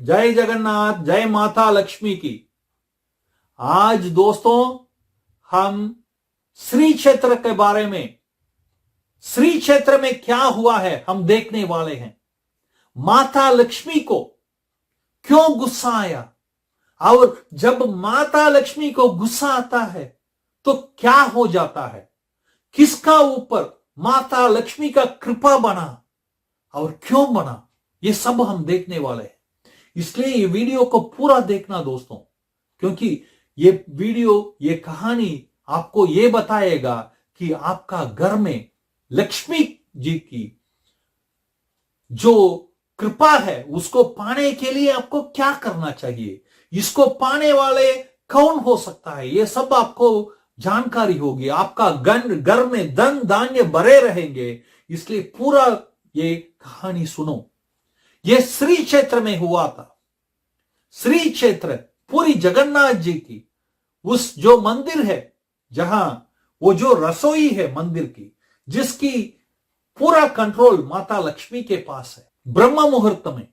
जय जगन्नाथ, जय माता लक्ष्मी की। आज दोस्तों हम श्री क्षेत्र के बारे में, श्री क्षेत्र में क्या हुआ है हम देखने वाले हैं। माता लक्ष्मी को क्यों गुस्सा आया, और जब माता लक्ष्मी को गुस्सा आता है तो क्या हो जाता है, किसका ऊपर माता लक्ष्मी का कृपा बना और क्यों बना, ये सब हम देखने वाले हैं। इसलिए ये वीडियो को पूरा देखना दोस्तों, क्योंकि ये वीडियो, ये कहानी आपको ये बताएगा कि आपका घर में लक्ष्मी जी की जो कृपा है उसको पाने के लिए आपको क्या करना चाहिए, इसको पाने वाले कौन हो सकता है, ये सब आपको जानकारी होगी। आपका घर में धन धान्य भरे रहेंगे। इसलिए पूरा ये कहानी सुनो। ये श्री क्षेत्र में हुआ था। श्री क्षेत्र पूरी जगन्नाथ जी की उस जो मंदिर है, जहां वो जो रसोई है मंदिर की, जिसकी पूरा कंट्रोल माता लक्ष्मी के पास है। ब्रह्म मुहूर्त में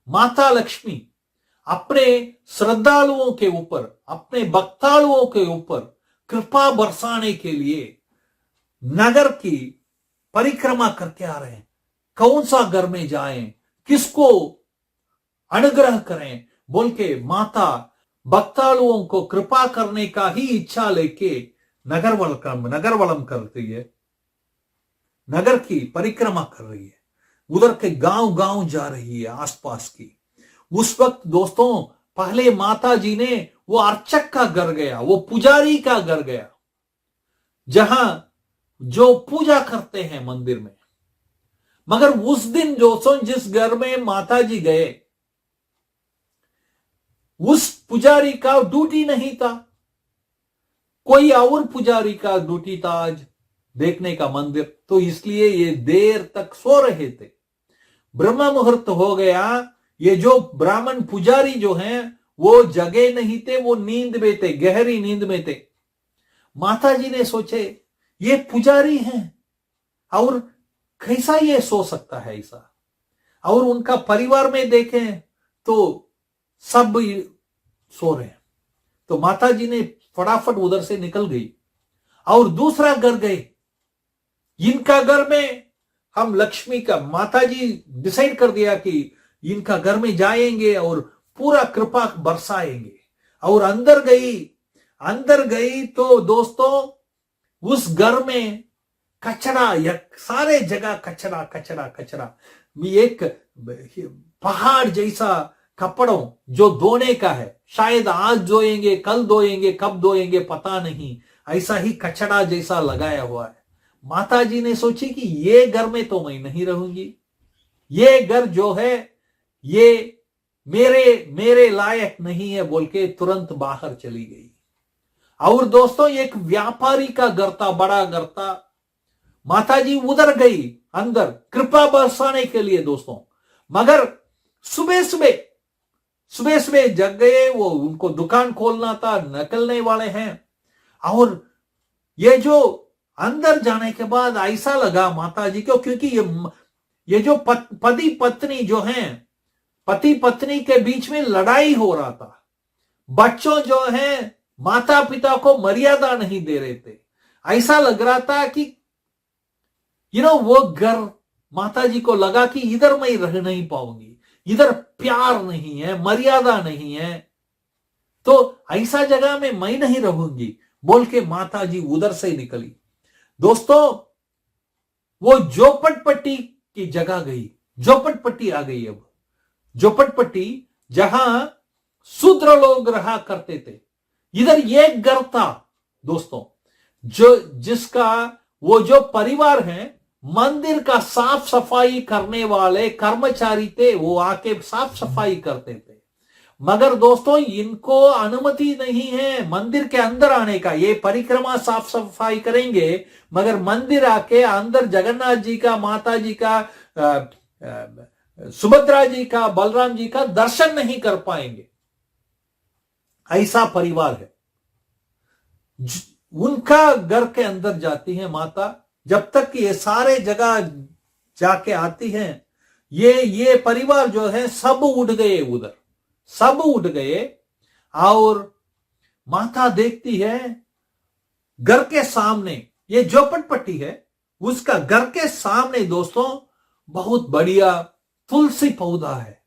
माता लक्ष्मी अपने श्रद्धालुओं के ऊपर, अपने भक्तालुओं के ऊपर कृपा बरसाने के लिए नगर की परिक्रमा करके आ रहे हैं। कौन सा घर में जाएं, किसको अनुग्रह करें बोल के माता भक्तालुओं को कृपा करने का ही इच्छा लेके नगर वलम करती है, नगर की परिक्रमा कर रही है, उधर के गांव गांव जा रही है आसपास की। उस वक्त दोस्तों पहले माता जी ने वो अर्चक का घर गया, वो पुजारी का घर गया, जहां जो पूजा करते हैं मंदिर में। मगर उस दिन दोस्तों जिस घर में माता जी गए, उस पुजारी का ड्यूटी नहीं था, कोई और पुजारी का ड्यूटी था आज देखने का मंदिर। तो इसलिए ये देर तक सो रहे थे। ब्रह्म मुहूर्त हो गया। ये जो ब्राह्मण पुजारी जो हैं वो जगे नहीं थे, वो नींद में थे, गहरी नींद में थे। माता जी ने सोचे ये पुजारी हैं और कैसा ये सो सकता है ऐसा, और उनका परिवार में देखें तो सब सो रहे हैं। तो माता जी ने फटाफट उधर से निकल गई और दूसरा घर गए। इनका घर में हम लक्ष्मी का, माता जी डिसाइड कर दिया कि इनका घर में जाएंगे और पूरा कृपा बरसाएंगे। और अंदर गई तो दोस्तों उस घर में कचरा, या सारे जगह कचरा कचरा कचरा, एक पहाड़ जैसा कपड़ों जो धोने का है, शायद आज धोएंगे, कल धोएंगे, कब धोएंगे पता नहीं, ऐसा ही कचरा जैसा लगाया हुआ है। माता जी ने सोची कि ये घर में तो मैं नहीं रहूंगी, ये घर जो है ये मेरे लायक नहीं है बोल के तुरंत बाहर चली गई। और दोस्तों एक व्यापारी का घर था, बड़ा घर था। माता जी उधर गई अंदर कृपा बरसाने के लिए दोस्तों। मगर सुबह सुबह जग गए, वो उनको दुकान खोलना था, निकलने वाले हैं। और ये जो अंदर जाने के बाद ऐसा लगा माता जी को, क्योंकि ये जो पति पत्नी जो हैं, पति पत्नी के बीच में लड़ाई हो रहा था। बच्चों जो हैं माता पिता को मर्यादा नहीं दे रहे थे। ऐसा लग रहा था कि वो घर, माता जी को लगा कि इधर मैं रह नहीं पाऊंगी, इधर प्यार नहीं है, मर्यादा नहीं है, तो ऐसा जगह में मैं नहीं रहूंगी बोल के माता जी उधर से निकली। दोस्तों वो झोपड़पट्टी की जगह गई, झोपड़पट्टी आ गई। अब झोपड़पट्टी जहां शूद्र लोग रहा करते थे, इधर एक घर था दोस्तों, जिसका वो जो परिवार है, मंदिर का साफ सफाई करने वाले कर्मचारी थे, वो आके साफ सफाई करते थे। मगर दोस्तों इनको अनुमति नहीं है मंदिर के अंदर आने का। ये परिक्रमा साफ सफाई करेंगे, मगर मंदिर आके अंदर जगन्नाथ जी का, माता जी का, सुभद्रा जी का, बलराम जी का दर्शन नहीं कर पाएंगे। ऐसा परिवार है। उनका घर के अंदर जाती है माता। जब तक ये सारे जगह जाके आती हैं, ये परिवार जो है सब उठ गए उधर। सब उठ गए और माता देखती है घर के सामने, ये झोपड़पट्टी है, उसका घर के सामने दोस्तों बहुत बढ़िया तुलसी पौधा है।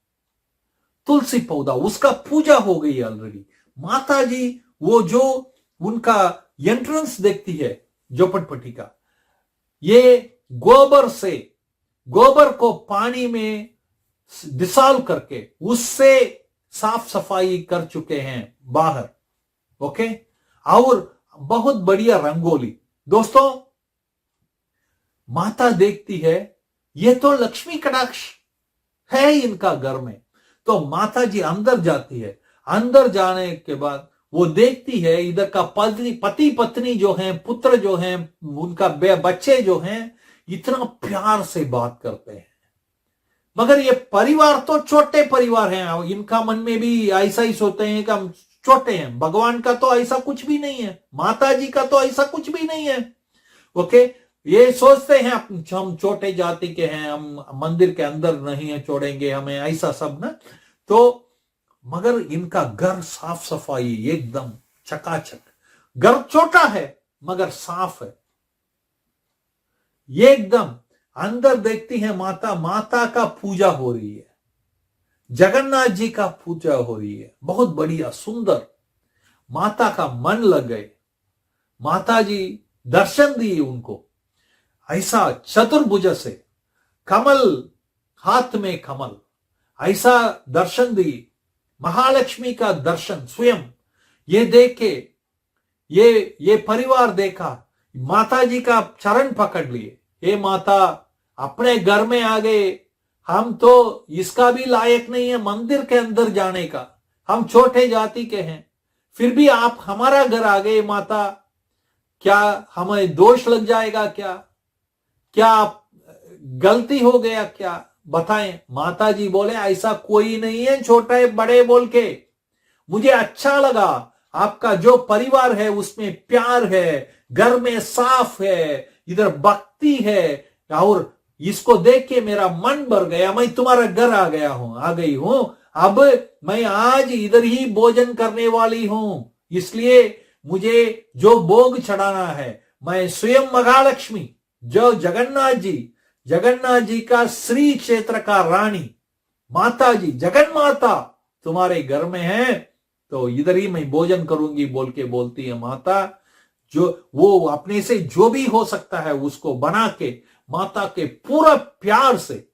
तुलसी पौधा, उसका पूजा हो गई ऑलरेडी। माता जी वो जो उनका एंट्रेंस देखती है झोपड़पट्टी का, ये गोबर को पानी में डिसॉल्व करके उससे साफ सफाई कर चुके हैं बाहर। ओके, और बहुत बढ़िया रंगोली। दोस्तों माता देखती है ये तो लक्ष्मी कटाक्ष है इनका घर में, तो माता जी अंदर जाती है। अंदर जाने के बाद वो देखती है इधर का पति पत्नी जो हैं, पुत्र जो हैं, उनका बच्चे जो हैं इतना प्यार से बात करते हैं। मगर ये परिवार तो छोटे परिवार हैं, इनका मन में भी ऐसा ही सोचते हैं कि हम छोटे हैं। भगवान का तो ऐसा कुछ भी नहीं है, माता जी का तो ऐसा कुछ भी नहीं है। ओके, ये सोचते हैं हम छोटे जाति के हैं, हम मंदिर के अंदर नहीं छोड़ेंगे हमें, ऐसा सब ना। तो मगर इनका घर साफ सफाई एकदम चकाचक, घर छोटा है मगर साफ है एकदम। अंदर देखती है माता का पूजा हो रही है, जगन्नाथ जी का पूजा हो रही है, बहुत बढ़िया सुंदर। माता का मन लग गए, माता जी दर्शन दिए उनको ऐसा चतुर्भुज से, कमल हाथ में कमल, ऐसा दर्शन दी। महालक्ष्मी का दर्शन स्वयं ये देख के ये परिवार देखा, माता जी का चरण पकड़ लिए। ये माता अपने घर में आ गए, हम तो इसका भी लायक नहीं है मंदिर के अंदर जाने का, हम छोटे जाति के हैं, फिर भी आप हमारा घर आ गए माता, क्या हमें दोष लग जाएगा? क्या गलती हो गया क्या? बताएं। माता जी बोले ऐसा कोई नहीं है छोटे बड़े बोल के, मुझे अच्छा लगा आपका जो परिवार है उसमें प्यार है, घर में साफ है, इधर भक्ति है, और इसको देख के मेरा मन भर गया। मैं तुम्हारा घर आ गई हूं, अब मैं आज इधर ही भोजन करने वाली हूं, इसलिए मुझे जो भोग चढ़ाना है मैं स्वयं महालक्ष्मी जो जगन्नाथ जी का श्री क्षेत्र का रानी माता जी जगन माता तुम्हारे घर में है, तो इधर ही मैं भोजन करूंगी बोल के बोलती है माता। जो वो अपने से जो भी हो सकता है उसको बना के माता के पूरा प्यार से,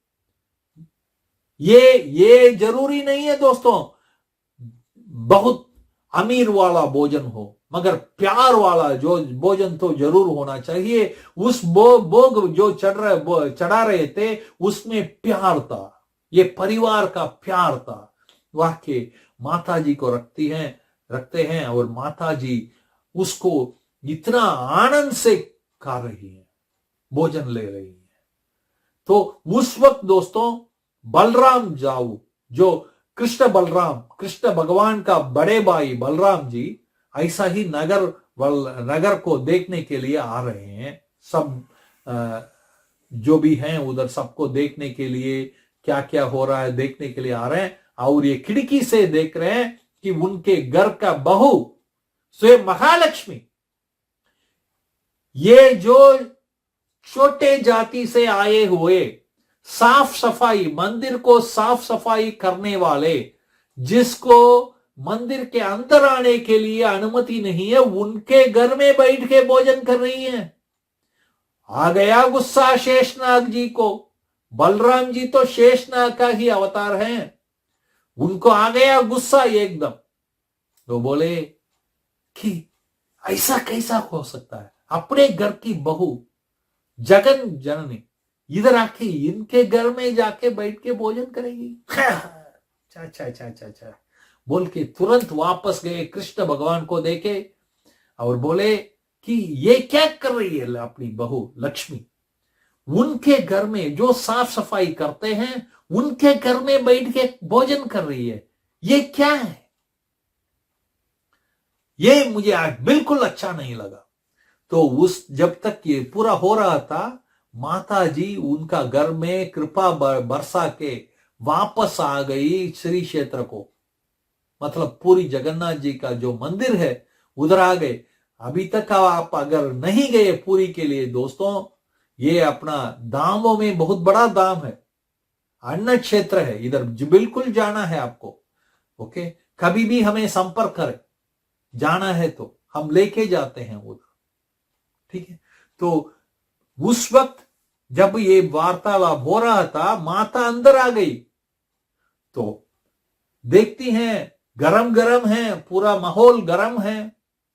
ये जरूरी नहीं है दोस्तों बहुत अमीर वाला भोजन हो, मगर प्यार वाला जो भोजन तो जरूर होना चाहिए। उस भोग जो चढ़ा रहे थे उसमें प्यार था, ये परिवार का प्यार था। वाक्य माता जी को रखते हैं और माता जी उसको इतना आनंद से खा रही है, भोजन ले रही है। तो उस वक्त दोस्तों बलराम जाऊ जो कृष्ण भगवान का बड़े भाई बलराम जी ऐसा ही नगर को देखने के लिए आ रहे हैं। सब जो भी हैं उधर सबको देखने के लिए क्या क्या हो रहा है देखने के लिए आ रहे हैं, और ये खिड़की से देख रहे हैं कि उनके घर का बहू स्वयं महालक्ष्मी, ये जो छोटे जाति से आए हुए साफ सफाई, मंदिर को साफ सफाई करने वाले, जिसको मंदिर के अंदर आने के लिए अनुमति नहीं है, उनके घर में बैठ के भोजन कर रही है। आ गया गुस्सा शेषनाग जी को। बलराम जी तो शेषनाग का ही अवतार हैं, उनको आ गया गुस्सा एकदम। तो बोले कि ऐसा कैसा हो सकता है, अपने घर की बहू जगन जननी इधर आके इनके घर में जाके बैठ के भोजन करेगी? अच्छा बोल के तुरंत वापस गए, कृष्ण भगवान को देखे और बोले कि ये क्या कर रही है अपनी बहू लक्ष्मी, उनके घर में जो साफ सफाई करते हैं उनके घर में बैठ के भोजन कर रही है, ये क्या है? ये मुझे आज बिल्कुल अच्छा नहीं लगा। तो जब तक ये पूरा हो रहा था, माता जी उनका घर में कृपा बरसा के वापस आ गई श्री क्षेत्र को। मतलब पूरी जगन्नाथ जी का जो मंदिर है उधर आ गए। अभी तक आप अगर नहीं गए पुरी के लिए दोस्तों, ये अपना दामों में बहुत बड़ा दाम है, अन्न क्षेत्र है, इधर बिल्कुल जाना है आपको। ओके, कभी भी हमें संपर्क करें, जाना है तो हम लेके जाते हैं उधर। ठीक है, तो उस वक्त जब ये वार्तालाप हो रहा था, माता अंदर आ गई तो देखती हैं गरम गरम है, पूरा माहौल गरम है।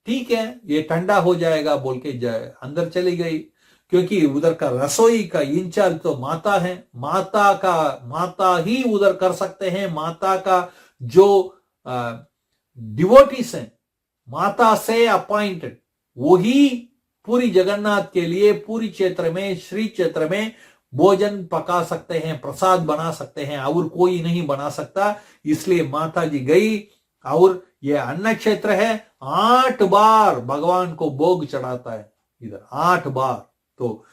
ठीक है, ये ठंडा हो जाएगा बोल के अंदर चली गई, क्योंकि उधर का रसोई का इंचार्ज तो माता है। माता ही उधर कर सकते हैं। माता का जो डिवोटीज हैं, माता से अपॉइंटेड, वही पूरी जगन्नाथ के लिए पूरी क्षेत्र में, श्री क्षेत्र में भोजन पका सकते हैं, प्रसाद बना सकते हैं, और कोई नहीं बना सकता। इसलिए माता जी गई, और यह अन्न क्षेत्र है। 8 बार भगवान को भोग चढ़ाता है इधर, 8 बार। तो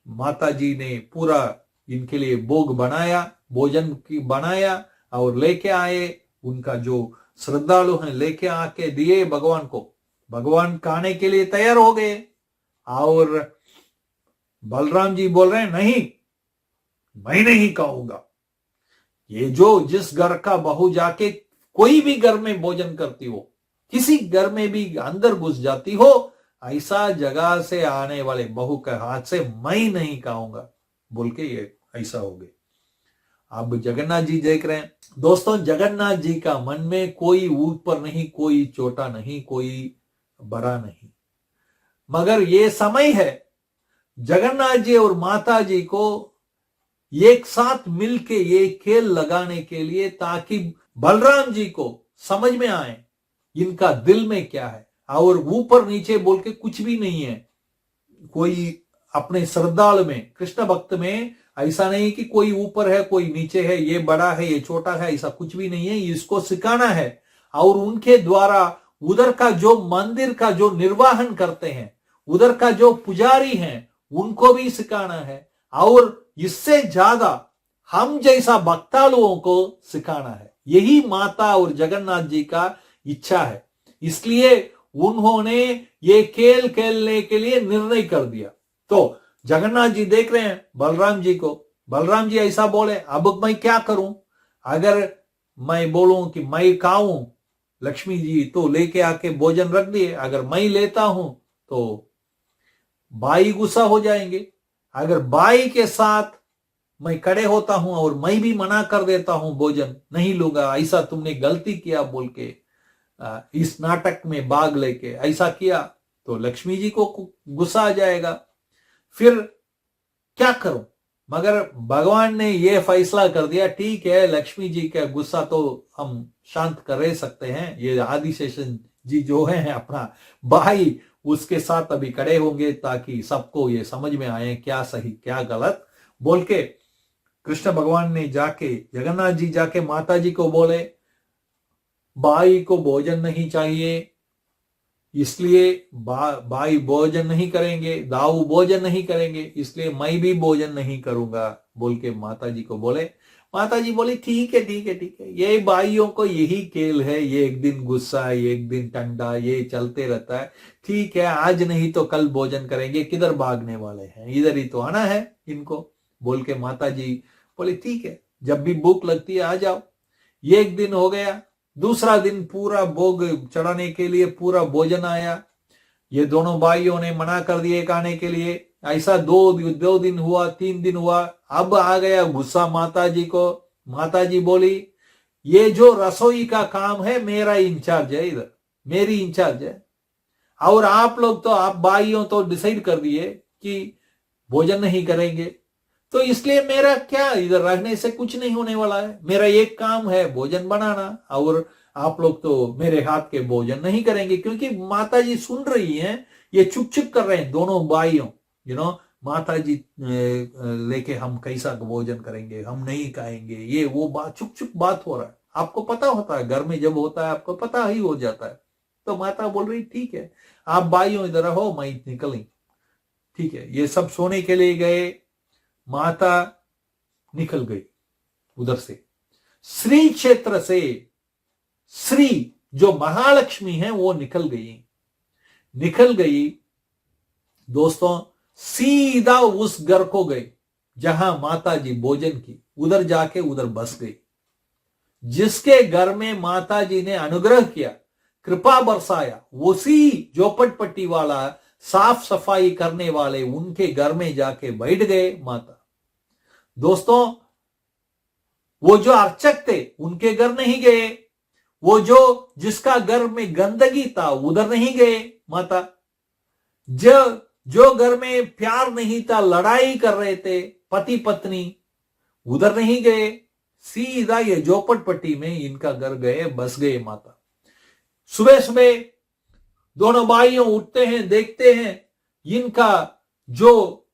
माता जी ने पूरा इनके लिए भोग बनाया, भोजन की बनाया और लेके आए। उनका जो श्रद्धालु हैं लेके आके दिए भगवान को। भगवान खाने के लिए तैयार हो गए, और बलराम जी बोल रहे हैं नहीं, मैं नहीं खाऊंगा। ये जो जिस घर का बहू जाके कोई भी घर में भोजन करती हो, किसी घर में भी अंदर घुस जाती हो, ऐसा जगह से आने वाले बहू के हाथ से मैं नहीं खाऊंगा बोल के ये ऐसा हो गया। अब जगन्नाथ जी देख रहे हैं दोस्तों, जगन्नाथ जी का मन में कोई ऊपर नहीं, कोई छोटा नहीं, कोई बड़ा नहीं, मगर ये समय है जगन्नाथ जी और माता जी को एक साथ मिलके ये खेल लगाने के लिए, ताकि बलराम जी को समझ में आए इनका दिल में क्या है। और ऊपर नीचे बोल के कुछ भी नहीं है। कोई अपने श्रद्धालु में, कृष्ण भक्त में ऐसा नहीं कि कोई ऊपर है कोई नीचे है, ये बड़ा है ये छोटा है, ऐसा कुछ भी नहीं है। इसको सिखाना है, और उनके द्वारा उधर का जो मंदिर का जो निर्वहन करते हैं, उधर का जो पुजारी हैं, उनको भी सिखाना है, और इससे ज्यादा हम जैसा भक्तालुओं को सिखाना है। यही माता और जगन्नाथ जी का इच्छा है। इसलिए उन्होंने ये खेल खेलने के लिए निर्णय कर दिया। तो जगन्नाथ जी देख रहे हैं बलराम जी को। बलराम जी ऐसा बोले, अब मैं क्या करूं? अगर मैं बोलूं कि मैं खाऊं, लक्ष्मी जी तो लेके आके भोजन रख दिए, अगर मैं लेता हूं तो बाई गुस्सा हो जाएंगे। अगर बाई के साथ मैं खड़े होता हूं और मैं भी मना कर देता हूं भोजन नहीं लूंगा, ऐसा तुमने गलती किया बोल के इस नाटक में भाग लेके ऐसा किया, तो लक्ष्मी जी को गुस्सा आ जाएगा। फिर क्या करूं? मगर भगवान ने यह फैसला कर दिया, ठीक है, लक्ष्मी जी का गुस्सा तो हम शांत कर सकते हैं। ये आदिशेषन जी जो है अपना भाई, उसके साथ अभी खड़े होंगे ताकि सबको ये समझ में आए क्या सही क्या गलत बोल के। कृष्ण भगवान ने जाके, जगन्नाथ जी जाके माता जी को बोले, भाई को भोजन नहीं चाहिए, इसलिए भाई भोजन नहीं करेंगे, दाऊ भोजन नहीं करेंगे, इसलिए मैं भी भोजन नहीं करूंगा बोल के माता जी को बोले। माता जी बोली ठीक है ठीक है ठीक है, ये भाइयों को यही खेल है, ये एक दिन गुस्सा एक दिन ठंडा, ये चलते रहता है। ठीक है, आज नहीं तो कल भोजन करेंगे, किधर भागने वाले हैं, इधर ही तो आना है इनको बोल के माता जी बोले ठीक है, जब भी भूख लगती है आ जाओ। एक दिन हो गया, दूसरा दिन पूरा भोग चढ़ाने के लिए पूरा भोजन आया। ये दोनों भाइयों ने मना कर दिए खाने के लिए। ऐसा दो दिन हुआ, 3 दिन हुआ, अब आ गया गुस्सा माता जी को। माता जी बोली, ये जो रसोई का काम है मेरा इंचार्ज है, इधर मेरी इंचार्ज है, और आप लोग तो, आप भाइयों तो डिसाइड कर दिए कि भोजन नहीं करेंगे, तो इसलिए मेरा क्या, इधर रहने से कुछ नहीं होने वाला है। मेरा एक काम है भोजन बनाना, और आप लोग तो मेरे हाथ के भोजन नहीं करेंगे। क्योंकि माता जी सुन रही हैं, ये चुप चुप कर रहे हैं दोनों भाइयों, माता जी लेके हम कैसा भोजन करेंगे, हम नहीं खाएंगे, ये वो बात चुप चुप बात हो रहा है। आपको पता होता है, घर में जब होता है आपको पता ही हो जाता है। तो माता बोल रही ठीक है, आप भाइयों इधर रहो, मैं निकली। ठीक है, ये सब सोने के लिए गए, माता निकल गई उधर से, श्री क्षेत्र से श्री जो महालक्ष्मी है वो निकल गई दोस्तों, सीधा उस घर को गई जहां माता जी भोजन की, उधर जाके उधर बस गई। जिसके घर में माता जी ने अनुग्रह किया, कृपा बरसाया, उसी झोपड़पट्टी वाला साफ सफाई करने वाले उनके घर में जाके बैठ गए माता। दोस्तों, वो जो अर्चक थे उनके घर नहीं गए, वो जिसका घर में गंदगी था उधर नहीं गए माता, जो घर में प्यार नहीं था, लड़ाई कर रहे थे पति पत्नी, उधर नहीं गए, सीधा ये झोपड़पट्टी में इनका घर गए, बस गए माता। सुबह सुबह दोनों भाइयों उठते हैं, देखते हैं इनका जो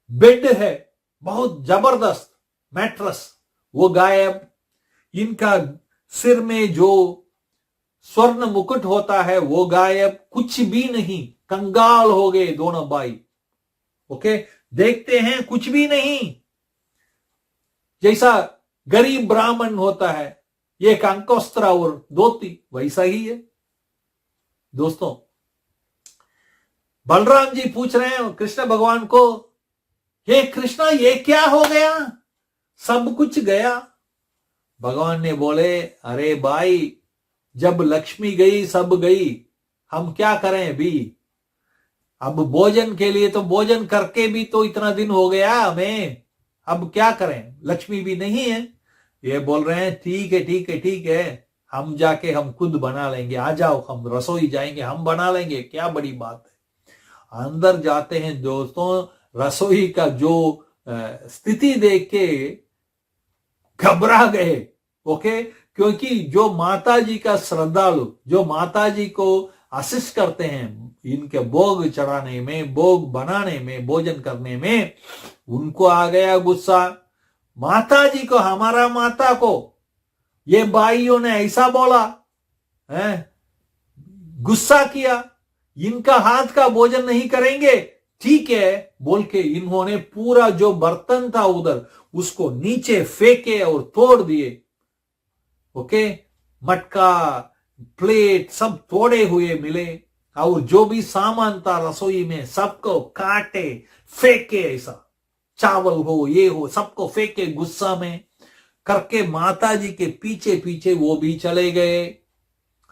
बेड है बहुत जबरदस्त मैट्रेस वो गायब, इनका सिर में जो स्वर्ण मुकुट होता है वो गायब, कुछ भी नहीं, कंगाल हो गए दोनों भाई। ओके, देखते हैं कुछ भी नहीं, जैसा गरीब ब्राह्मण होता है एक अंकोस्त्र और धोती, वैसा ही है। दोस्तों, बलराम जी पूछ रहे हैं कृष्ण भगवान को, हे कृष्णा ये क्या हो गया, सब कुछ गया। भगवान ने बोले, अरे भाई जब लक्ष्मी गई सब गई, हम क्या करें भी, अब भोजन के लिए तो भोजन करके भी तो इतना दिन हो गया हमें, अब क्या करें, लक्ष्मी भी नहीं है। ये बोल रहे हैं ठीक है ठीक है ठीक है, हम जाके हम खुद बना लेंगे, आ जाओ हम रसोई जाएंगे, हम बना लेंगे, क्या बड़ी बात है। अंदर जाते हैं दोस्तों, रसोई का जो स्थिति देख के घबरा गए। ओके, क्योंकि जो माता जी का श्रद्धालु, जो माता जी को आशीष करते हैं इनके भोग चढ़ाने में, भोग बनाने में, भोजन करने में, उनको आ गया गुस्सा। माता जी को, हमारा माता को ये भाइयों ने ऐसा बोला है, गुस्सा किया, इनका हाथ का भोजन नहीं करेंगे, ठीक है बोल के इन्होंने पूरा जो बर्तन था उधर उसको नीचे फेंके और तोड़ दिए। ओके, मटका प्लेट सब तोड़े हुए मिले, और जो भी सामान था रसोई में सबको काटे फेंके, ऐसा चावल हो ये हो सबको फेंके, गुस्सा में करके माता जी के पीछे पीछे वो भी चले गए।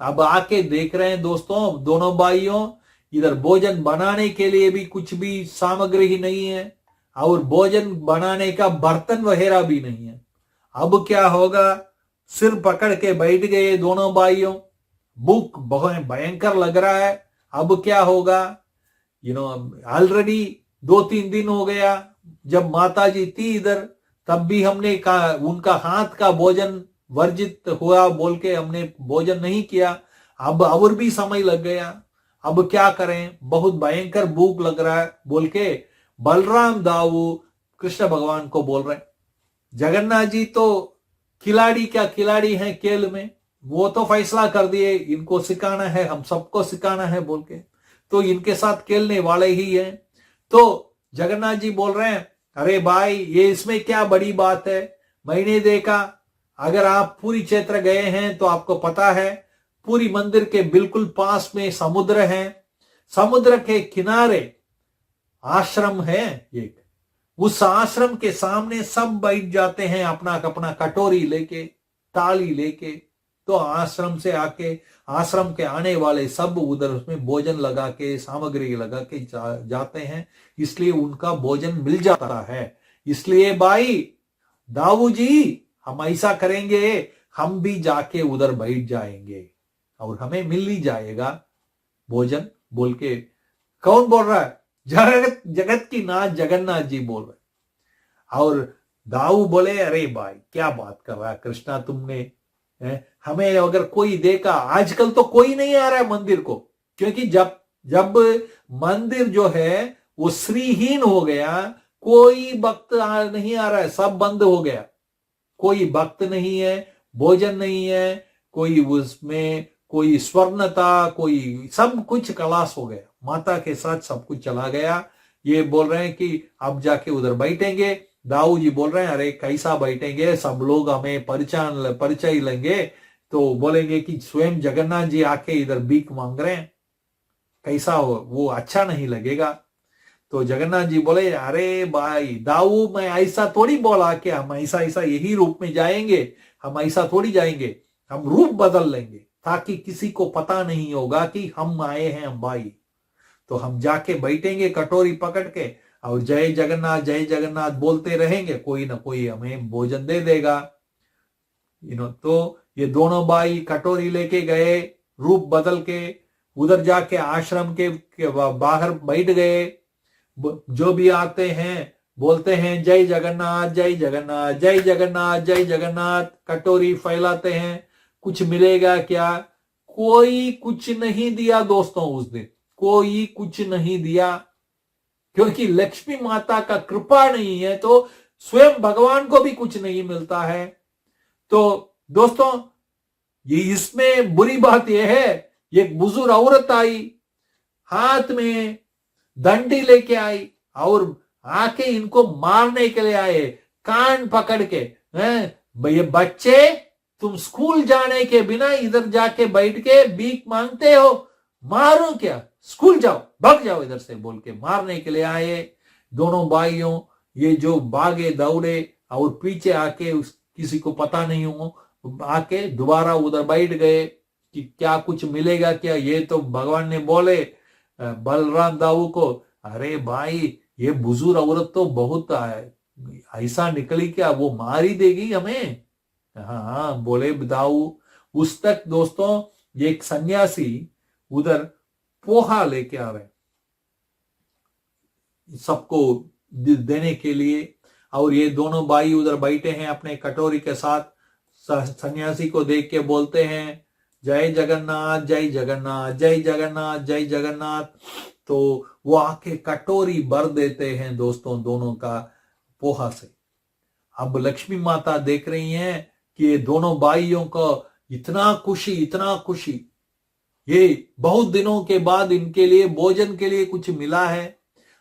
अब आके देख रहे हैं दोस्तों, दोनों भाइयों इधर भोजन बनाने के लिए भी कुछ भी सामग्री ही नहीं है, और भोजन बनाने का बर्तन वगैरह भी नहीं है। अब क्या होगा, सिर पकड़ के बैठ गए दोनों भाइयों, भूख बहुत भयंकर लग रहा है, अब क्या होगा। ऑलरेडी 2-3 दिन हो गया जब माता जी थी इधर, तब भी हमने उनका हाथ का भोजन वर्जित हुआ बोल के हमने भोजन नहीं किया, अब और भी समय लग गया, अब क्या करें, बहुत भयंकर भूख लग रहा है बोल के बलराम दाऊ कृष्ण भगवान को बोल रहे हैं। जगन्नाथ जी तो खिलाड़ी क्या खिलाड़ी हैं खेल में, वो तो फैसला कर दिए इनको सिखाना है, हम सबको सिखाना है बोल के, तो इनके साथ खेलने वाले ही हैं। तो जगन्नाथ जी बोल रहे हैं, अरे भाई ये इसमें क्या बड़ी बात है, मैंने देखा, अगर आप पूरी क्षेत्र गए हैं तो आपको पता है पूरी मंदिर के बिल्कुल पास में समुद्र है, समुद्र के किनारे आश्रम है एक, उस आश्रम के सामने सब बैठ जाते हैं अपना अपना कटोरी लेके, थाली लेके, तो आश्रम से आके आश्रम के आने वाले सब उधर उसमें भोजन लगा के सामग्री लगा के जाते हैं, इसलिए उनका भोजन मिल जाता है। इसलिए भाई दाऊ जी हम ऐसा करेंगे, हम भी जाके उधर बैठ जाएंगे और हमें मिल ही जाएगा भोजन बोल के। कौन बोल रहा है, जगत की नाथ जगन्नाथ जी बोल रहे। और दाऊ बोले, अरे भाई क्या बात कर रहा है कृष्णा तुमने, हमें अगर कोई देखा, आजकल तो कोई नहीं आ रहा है मंदिर को, क्योंकि जब मंदिर जो है वो श्रीहीन हो गया, कोई भक्त नहीं आ रहा है, सब बंद हो गया, कोई भक्त नहीं है, भोजन नहीं है, कोई उसमें कोई स्वर्ण था, कोई सब कुछ कलाश हो गया, माता के साथ सब कुछ चला गया। ये बोल रहे हैं कि अब जाके उधर बैठेंगे। दाऊ जी बोल रहे हैं, अरे कैसा बैठेंगे, सब लोग हमें परिचय लेंगे तो बोलेंगे कि स्वयं जगन्नाथ जी आके इधर भीख मांग रहे हैं, कैसा हो, वो अच्छा नहीं लगेगा। तो जगन्नाथ जी बोले, अरे भाई दाऊ, मैं ऐसा थोड़ी बोला कि हम ऐसा ऐसा यही रूप में जाएंगे, हम ऐसा थोड़ी जाएंगे, हम रूप बदल लेंगे ताकि किसी को पता नहीं होगा कि हम आए हैं अंबाई। तो हम जाके बैठेंगे कटोरी पकड़ के और जय जगन्नाथ बोलते रहेंगे, कोई ना कोई हमें भोजन दे देगा। तो ये दोनों भाई कटोरी लेके गए, रूप बदल के उधर जाके आश्रम के बाहर बैठ गए। जो भी आते हैं बोलते हैं जय जगन्नाथ जय जगन्नाथ जय जगन्नाथ जय जगन्नाथ, कटोरी फैलाते हैं। कुछ मिलेगा क्या? कोई कुछ नहीं दिया दोस्तों, उस दिन कोई कुछ नहीं दिया, क्योंकि लक्ष्मी माता का कृपा नहीं है तो स्वयं भगवान को भी कुछ नहीं मिलता है। तो दोस्तों, ये इसमें बुरी बात यह है, एक बुजुर्ग औरत आई, हाथ में डंडी लेके आई और आके इनको मारने के लिए आए, कान पकड़ के, ये बच्चे तुम स्कूल जाने के बिना इधर जाके बैठ के भीख मांगते हो, मारो क्या, स्कूल जाओ, भाग जाओ इधर से, बोल के मारने के लिए आए। दोनों भाइयों ये जो भागे दौड़े और पीछे आके किसी को पता नहीं हो, आके दोबारा उधर बैठ गए कि क्या कुछ मिलेगा क्या। ये तो भगवान ने बोले बलराम दाऊ को, अरे भाई ये बुजुर्ग औरत तो बहुत ऐसा निकली क्या, वो मार ही देगी हमें। हाँ बोले दाऊ। उस तक दोस्तों एक सन्यासी उधर पोहा लेके आ रहे सबको देने के लिए, और ये दोनों भाई उधर बैठे हैं अपने कटोरी के साथ। सन्यासी को देख के बोलते हैं जय जगन्नाथ जय जगन्नाथ जय जगन्नाथ जय जगन्नाथ। तो वो आके कटोरी भर देते हैं दोस्तों दोनों का पोहा से। अब लक्ष्मी माता देख रही हैं कि ये दोनों भाइयों को इतना खुशी, इतना खुशी, ये बहुत दिनों के बाद इनके लिए भोजन के लिए कुछ मिला है,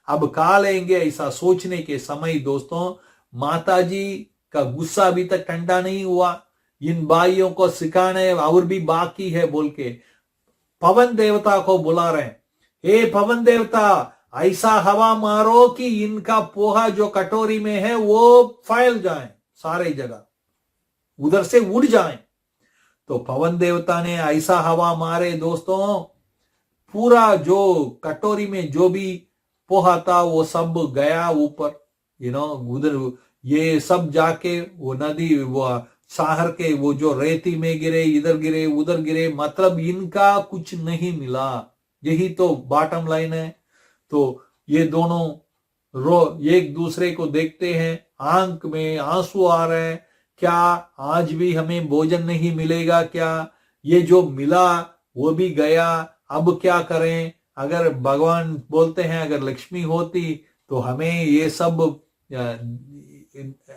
अब खा लेंगे, ऐसा सोचने के समय दोस्तों माता जी का गुस्सा अभी तक ठंडा नहीं हुआ। इन भाइयों को सिखाने और भी बाकी है बोल के पवन देवता को बुला रहे हैं, हे पवन देवता, ऐसा हवा मारो कि इनका पोहा जो कटोरी में है वो फैल जाए सारे जगह, उधर से उड़ जाए। तो पवन देवता ने ऐसा हवा मारे दोस्तों, पूरा जो कटोरी में जो भी पोहा था वो सब गया ऊपर, उधर ये सब जाके वो नदी, वो शहर के वो जो रेती में गिरे, इधर गिरे उधर गिरे, मतलब इनका कुछ नहीं मिला। यही तो बॉटम लाइन है। तो ये दोनों एक दूसरे को देखते हैं, आंख में आंसू आ रहे हैं, क्या आज भी हमें भोजन नहीं मिलेगा क्या? ये जो मिला वो भी गया, अब क्या करें? अगर भगवान बोलते हैं अगर लक्ष्मी होती तो हमें ये सब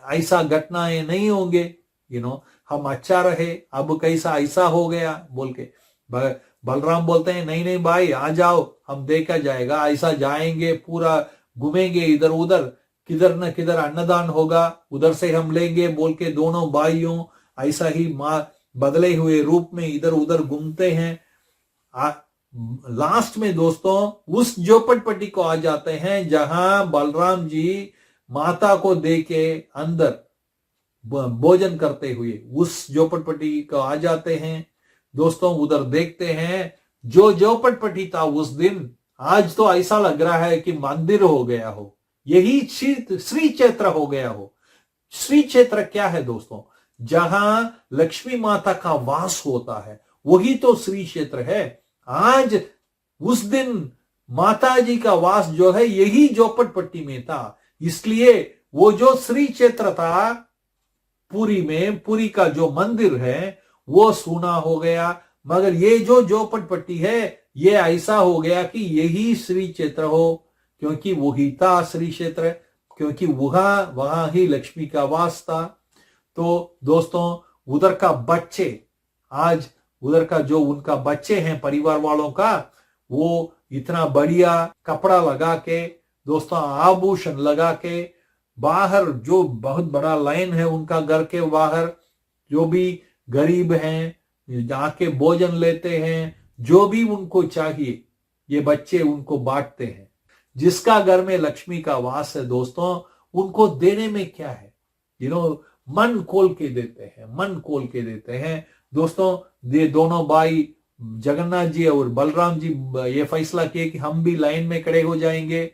ऐसा घटनाएं नहीं होंगे, हम अच्छा रहे, अब कैसा ऐसा हो गया बोल के। बलराम बोलते हैं नहीं नहीं भाई आ जाओ, हम देखा जाएगा, ऐसा जाएंगे पूरा घूमेंगे इधर उधर, किधर न किधर अन्नदान होगा, उधर से हम लेंगे बोल के दोनों भाइयों ऐसा ही बदले हुए रूप में इधर उधर घूमते हैं। लास्ट में दोस्तों उस झोपड़पट्टी को आ जाते हैं जहां बलराम जी माता को देके अंदर भोजन करते हुए उस झोपड़पट्टी को आ जाते हैं दोस्तों। उधर देखते हैं जो झोपड़पट्टी था उस दिन, आज तो ऐसा लग रहा है कि मंदिर हो गया हो, यही श्री क्षेत्र हो गया हो। श्री क्षेत्र क्या है दोस्तों? जहां लक्ष्मी माता का वास होता है वही तो श्री क्षेत्र है। आज उस दिन माता जी का वास जो है यही झोपड़पट्टी में था, इसलिए वो जो श्री क्षेत्र था पुरी में, पुरी का जो मंदिर है वो सूना हो गया, मगर ये जो झोपड़पट्टी है ये ऐसा हो गया कि यही श्री क्षेत्र हो, क्योंकि वही था श्री क्षेत्र, क्योंकि वहां ही लक्ष्मी का वास था। तो दोस्तों उधर का बच्चे, आज उधर का जो उनका बच्चे हैं परिवार वालों का, वो इतना बढ़िया कपड़ा लगा के दोस्तों, आभूषण लगा के, बाहर जो बहुत बड़ा लाइन है उनका घर के बाहर, जो भी गरीब हैं जाके भोजन लेते हैं, जो भी उनको चाहिए ये बच्चे उनको बांटते हैं। जिसका घर में लक्ष्मी का वास है दोस्तों, उनको देने में क्या है, मन खोल के देते हैं, मन खोल के देते हैं। दोस्तों ये दोनों भाई जगन्नाथ जी और बलराम जी ये फैसला किए कि हम भी लाइन में खड़े हो जाएंगे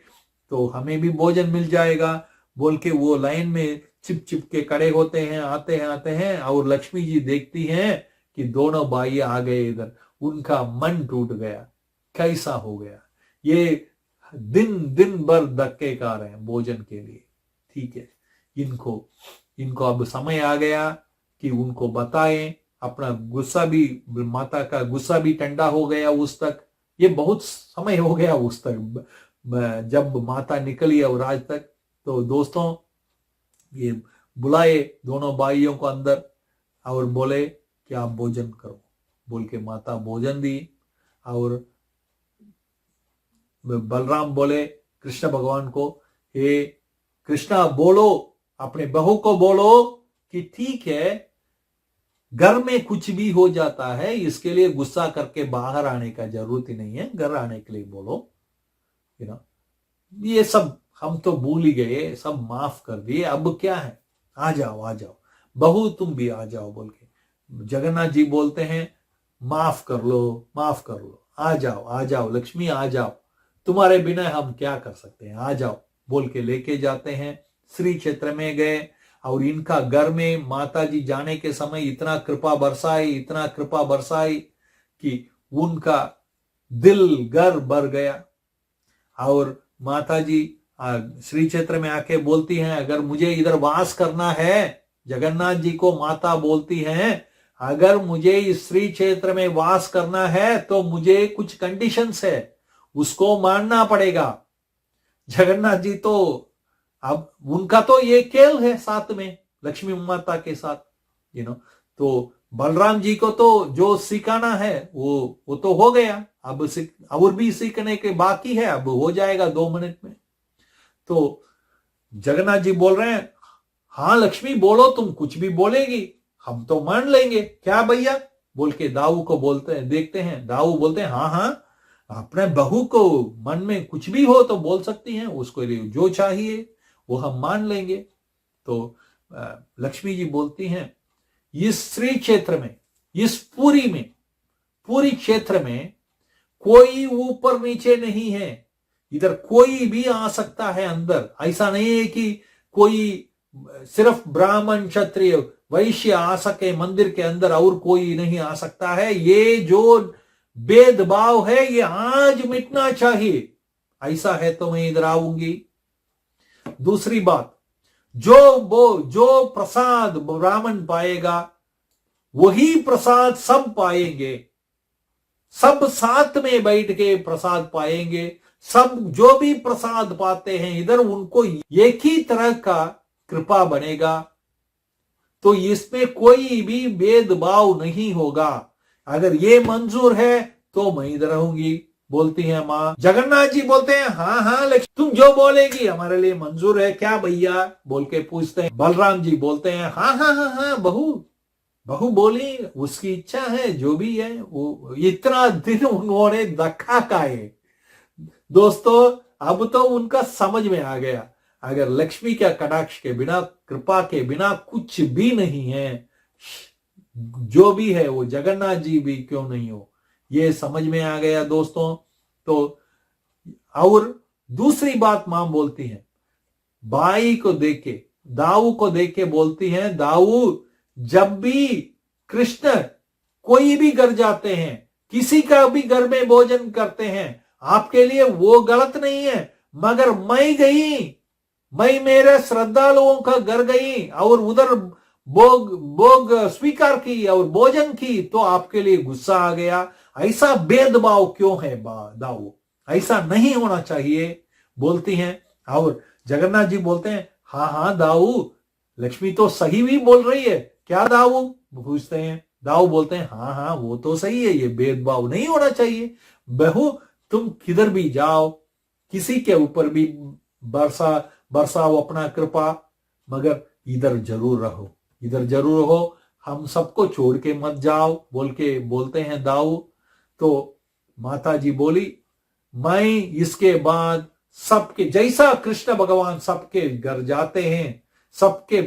तो हमें भी भोजन मिल जाएगा बोल के वो लाइन में चिप चिप के खड़े होते हैं, आते हैं और लक्ष्मी जी देखती हैं कि दोनों भाई आ गए इधर। उनका मन टूट गया, कैसा हो गया, ये दिन भर धक्के खा रहे हैं भोजन के लिए। ठीक है, इनको अब समय आ गया कि उनको बताएं, अपना गुस्सा भी, माता का गुस्सा भी ठंडा हो गया उस तक। ये बहुत समय हो गया उस तक जब माता निकली और आज तक। तो दोस्तों ये बुलाए दोनों भाइयों को अंदर और बोले कि आप भोजन करो बोल के माता भोजन दी। और बलराम बोले कृष्ण भगवान को, हे कृष्णा बोलो, अपने बहू को बोलो कि ठीक है घर में कुछ भी हो जाता है, इसके लिए गुस्सा करके बाहर आने का जरूरत ही नहीं है, घर आने के लिए बोलो। ये सब हम तो भूल ही गए, सब माफ कर दिए, अब क्या है, आ जाओ बहू तुम भी आ जाओ बोल के जगन्नाथ जी बोलते हैं माफ कर लो, आ जाओ लक्ष्मी आ जाओ, तुम्हारे बिना हम क्या कर सकते हैं, आ जाओ बोल के लेके जाते हैं। श्री क्षेत्र में गए और इनका घर में माता जी जाने के समय इतना कृपा बरसाई कि उनका दिल घर भर गया। और माता जी श्री क्षेत्र में आके बोलती हैं अगर मुझे इधर वास करना है, जगन्नाथ जी को माता बोलती हैं अगर मुझे इस श्री क्षेत्र में वास करना है तो मुझे कुछ कंडीशंस है, उसको मानना पड़ेगा। जगन्नाथ जी तो अब उनका तो ये खेल है साथ में लक्ष्मी माता के साथ, तो बलराम जी को तो जो सिखाना है वो तो हो गया, अब और भी सीखने के बाकी है, अब हो जाएगा 2 मिनट में। तो जगन्नाथ जी बोल रहे हैं हाँ लक्ष्मी बोलो, तुम कुछ भी बोलेगी हम तो मान लेंगे, क्या भैया बोल के दाऊ को बोलते हैं, देखते हैं दाऊ बोलते हैं हाँ अपने बहू को मन में कुछ भी हो तो बोल सकती हैं, उसको जो चाहिए वो हम मान लेंगे। तो लक्ष्मी जी बोलती हैं इस श्री क्षेत्र में, इस पूरी क्षेत्र में कोई ऊपर नीचे नहीं है, इधर कोई भी आ सकता है अंदर। ऐसा नहीं है कि कोई सिर्फ ब्राह्मण क्षत्रिय वैश्य आ सके मंदिर के अंदर और कोई नहीं आ सकता है। ये जो भेदभाव है ये आज मिटना चाहिए, ऐसा है तो मैं इधर आऊंगी। दूसरी बात, जो प्रसाद ब्राह्मण पाएगा वही प्रसाद सब पाएंगे, सब साथ में बैठ के प्रसाद पाएंगे। सब जो भी प्रसाद पाते हैं इधर उनको एक ही तरह का कृपा बनेगा, तो इसमें कोई भी भेदभाव नहीं होगा। अगर ये मंजूर है तो मैं इधर रहूंगी बोलती है माँ। जगन्नाथ जी बोलते हैं हाँ लक्ष्मी तुम जो बोलेगी हमारे लिए मंजूर है, क्या भैया बोल के पूछते हैं। बलराम जी बोलते हैं हाँ बहू बोली, उसकी इच्छा है जो भी है वो। इतना दिन उन्होंने धक्का खाए दोस्तों, अब तो उनका समझ में आ गया अगर लक्ष्मी के कटाक्ष के बिना, कृपा के बिना कुछ भी नहीं है, जो भी है वो जगन्नाथ जी भी क्यों नहीं हो, ये समझ में आ गया दोस्तों। तो और दूसरी बात मां बोलती है, भाई को देखे, दाऊ को देखे बोलती हैं दाऊ जब भी कृष्ण कोई भी घर जाते हैं, किसी का भी घर में भोजन करते हैं, आपके लिए वो गलत नहीं है, मगर मैं मेरे श्रद्धालुओं का घर गई और उधर भोग स्वीकार की और भोजन की तो आपके लिए गुस्सा आ गया। ऐसा भेदभाव क्यों है दाऊ, ऐसा नहीं होना चाहिए बोलती हैं। और जगन्नाथ जी बोलते हैं हाँ दाऊ लक्ष्मी तो सही भी बोल रही है, क्या दाऊ पूछते हैं। दाऊ बोलते हैं हाँ वो तो सही है, ये भेदभाव नहीं होना चाहिए। बहू तुम किधर भी जाओ, किसी के ऊपर भी बरसाओ अपना कृपा, मगर इधर जरूर रहो, हम सबको छोड़ के मत जाओ बोल के बोलते हैं दाऊ। तो माता जी बोली, मैं इसके बाद सबके, जैसा कृष्ण भगवान सबके घर जाते हैं, सबके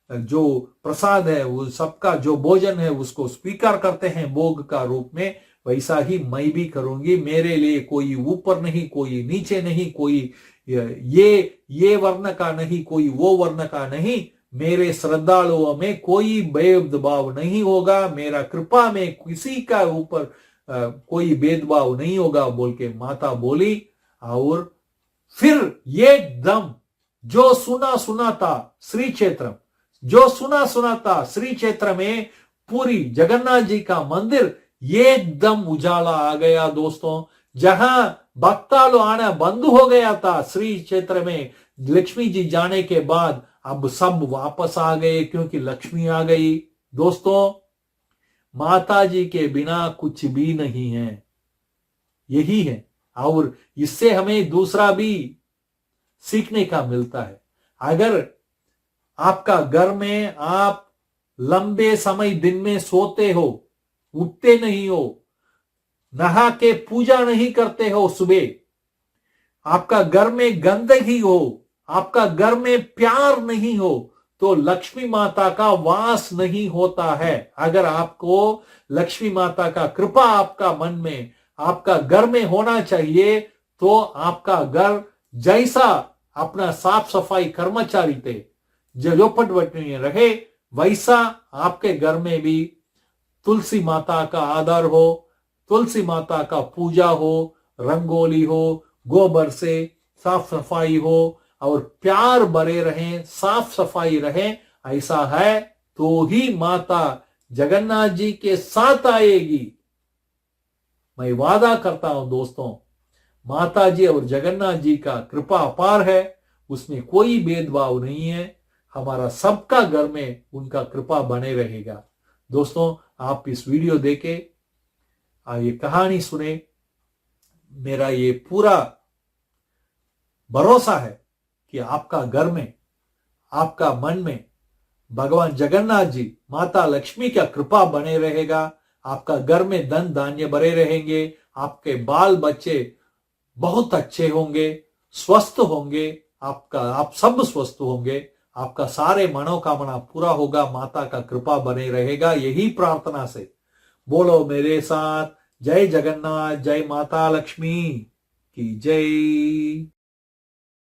जो प्रसाद है वो सबका जो भोजन है उसको स्वीकार करते हैं भोग का रूप में, वैसा ही मैं भी करूंगी। मेरे लिए कोई ऊपर नहीं, कोई नीचे नहीं, कोई ये वर्ण का नहीं, कोई वो वर्ण का नहीं। मेरे श्रद्धालुओं में कोई भेदभाव नहीं होगा, मेरा कृपा में किसी का ऊपर कोई भेदभाव नहीं होगा बोल के माता बोली। और फिर ये दम जो सुना था श्री क्षेत्र, जो सुना था श्री क्षेत्र में पूरी जगन्नाथ जी का मंदिर एकदम उजाला आ गया दोस्तों। जहां भक्तालु आना बंद हो गया था श्री क्षेत्र में लक्ष्मी जी जाने के बाद, अब सब वापस आ गए क्योंकि लक्ष्मी आ गई। दोस्तों, माता जी के बिना कुछ भी नहीं है, यही है। और इससे हमें दूसरा भी सीखने का मिलता है। अगर आपका घर में आप लंबे समय दिन में सोते हो, उठते नहीं हो, नहा के पूजा नहीं करते हो सुबह, आपका घर में गंदगी हो, आपका घर में प्यार नहीं हो, तो लक्ष्मी माता का वास नहीं होता है। अगर आपको लक्ष्मी माता का कृपा आपका मन में, आपका घर में होना चाहिए, तो आपका घर जैसा अपना साफ सफाई कर्मचारी थे जो पटवटनी रहे, वैसा आपके घर में भी तुलसी माता का आदर हो, तुलसी माता का पूजा हो, रंगोली हो, गोबर से साफ सफाई हो और प्यार भरे रहें, साफ सफाई रहे। ऐसा है तो ही माता जगन्नाथ जी के साथ आएगी। मैं वादा करता हूं दोस्तों, माता जी और जगन्नाथ जी का कृपा अपार है, उसमें कोई भेदभाव नहीं है। हमारा सबका घर में उनका कृपा बने रहेगा। दोस्तों, आप इस वीडियो देखे, ये कहानी सुने, मेरा ये पूरा भरोसा है कि आपका घर में, आपका मन में भगवान जगन्नाथ जी, माता लक्ष्मी का कृपा बने रहेगा। आपका घर में धन धान्य भरे रहेंगे, आपके बाल बच्चे बहुत अच्छे होंगे, स्वस्थ होंगे, आप सब स्वस्थ होंगे, आपका सारे मनोकामना पूरा होगा, माता का कृपा बने रहेगा। यही प्रार्थना से बोलो मेरे साथ, जय जगन्नाथ, जय माता लक्ष्मी की जय।